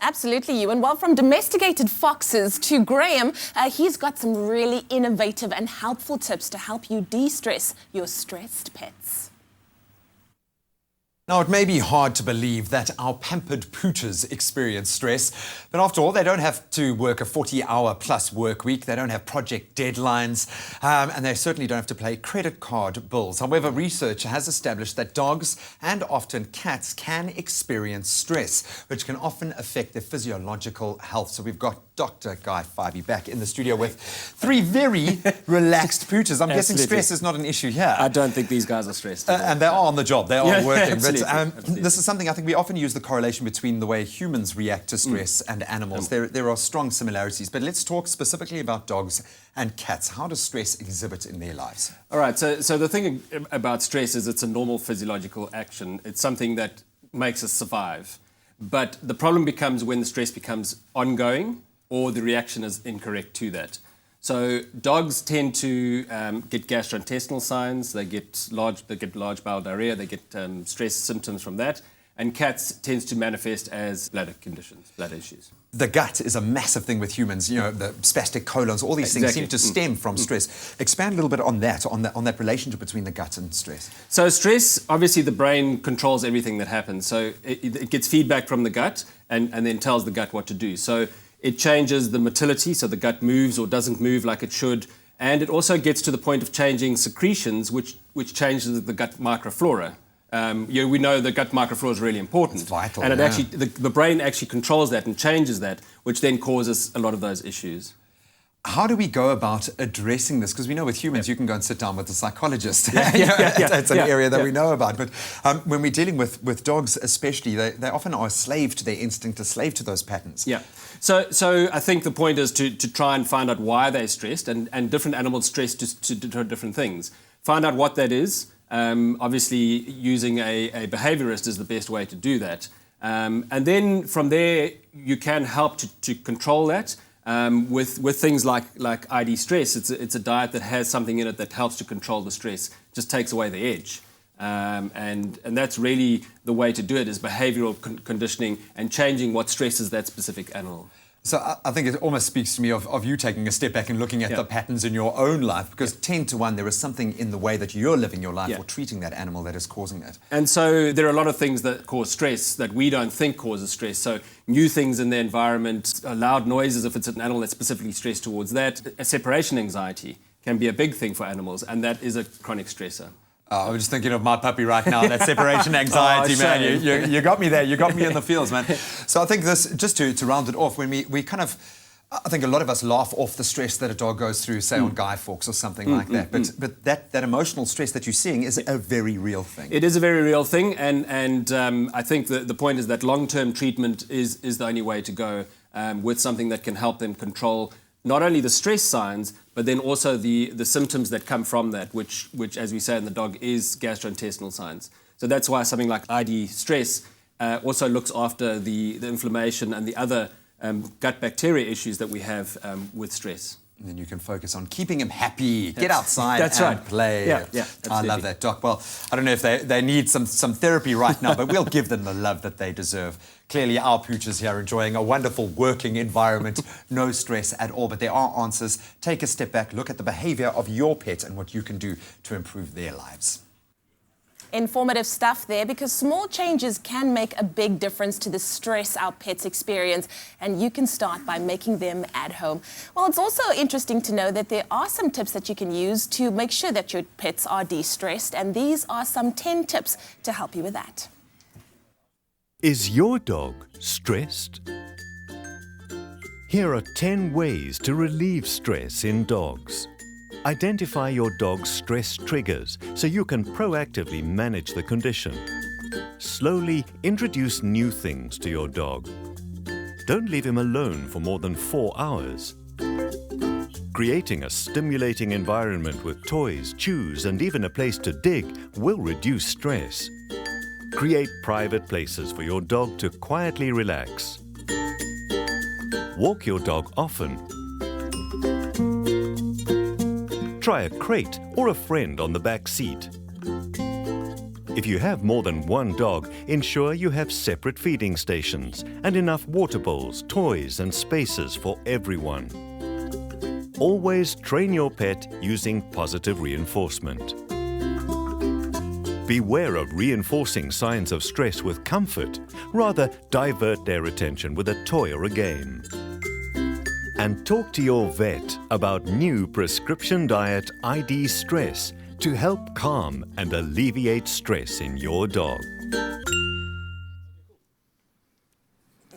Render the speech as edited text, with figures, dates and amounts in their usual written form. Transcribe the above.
Absolutely, Ewan. Well, from domesticated foxes to Graham, he's got some really innovative and helpful tips to help you de-stress your stressed pets. Now, it may be hard to believe that our pampered pooches experience stress, but after all, they don't have to work a 40-hour-plus work week, they don't have project deadlines, and they certainly don't have to pay credit card bills. However, research has established that dogs and often cats can experience stress, which can often affect their physiological health. So we've got Dr. Guy Fyvie back in the studio with three very relaxed pooches. I'm guessing stress is not an issue here. I don't think these guys are stressed. And they are on the job, they are working. Absolutely. This is something I think we often use the correlation between the way humans react to stress and animals. There are strong similarities, but let's talk specifically about dogs and cats. How does stress exhibit in their lives? All right, so the thing about stress is it's a normal physiological action. It's something that makes us survive. But the problem becomes when the stress becomes ongoing or the reaction is incorrect to that. So dogs tend to get gastrointestinal signs, they get large bowel diarrhea, they get stress symptoms from that, and cats tends to manifest as bladder conditions, bladder issues. The gut is a massive thing with humans, you know, the spastic colons, all these things seem to stem from stress. Expand a little bit on that relationship between the gut and stress. So stress, obviously the brain controls everything that happens. So it gets feedback from the gut and then tells the gut what to do. So it changes the motility, so the gut moves or doesn't move like it should. And it also gets to the point of changing secretions, which changes the gut microflora. We know the gut microflora is really important. It's vital, and it actually, the brain actually controls that and changes that, which then causes a lot of those issues. How do we go about addressing this? Because we know with humans, you can go and sit down with a psychologist. It's an area that we know about. But when we're dealing with dogs especially, they often are a slave to their instinct, a slave to those patterns. Yeah. So I think the point is to try and find out why they're stressed, and different animals stress to different things. Find out what that is. Obviously, using a behaviourist is the best way to do that. And then from there, you can help to control that. With things like ID stress, it's a diet that has something in it that helps to control the stress, just takes away the edge. And that's really the way to do it, is behavioural conditioning and changing what stresses that specific animal. So I think it almost speaks to me of you taking a step back and looking at the patterns in your own life, because 10 to 1, there is something in the way that you're living your life or treating that animal that is causing it. And so there are a lot of things that cause stress that we don't think causes stress. So new things in the environment, loud noises if it's an animal that's specifically stressed towards that. A separation anxiety can be a big thing for animals, and that is a chronic stressor. I was just thinking of my puppy right now, that separation anxiety, man. You got me there. You got me in the fields, man. So I think this, just to round it off, when we kind of, I think a lot of us laugh off the stress that a dog goes through, say on Guy Fawkes or something like that. But that emotional stress that you're seeing is a very real thing. It is a very real thing, and I think the point is that long-term treatment is the only way to go with something that can help them control not only the stress signs, but then also the symptoms that come from that, which, as we say in the dog, is gastrointestinal signs. So that's why something like ID stress also looks after the inflammation and the other gut bacteria issues that we have with stress. And then you can focus on keeping him happy, get outside and play. Yeah, I love that, Doc. Well, I don't know if they need some therapy right now, but we'll give them the love that they deserve. Clearly, our pooches here are enjoying a wonderful working environment, no stress at all, but there are answers. Take a step back, look at the behaviour of your pet and what you can do to improve their lives. Informative stuff there, because small changes can make a big difference to the stress our pets experience, and you can start by making them at home. Well, it's also interesting to know that there are some tips that you can use to make sure that your pets are de-stressed, and these are some 10 tips to help you with that. Is your dog stressed? Here are 10 ways to relieve stress in dogs. Identify your dog's stress triggers so you can proactively manage the condition. Slowly introduce new things to your dog. Don't leave him alone for more than 4 hours. Creating a stimulating environment with toys, chews, and even a place to dig will reduce stress. Create private places for your dog to quietly relax. Walk your dog often. Try a crate or a friend on the back seat. If you have more than one dog, ensure you have separate feeding stations and enough water bowls, toys and spaces for everyone. Always train your pet using positive reinforcement. Beware of reinforcing signs of stress with comfort. Rather, divert their attention with a toy or a game. And talk to your vet about new prescription diet ID Stress to help calm and alleviate stress in your dog.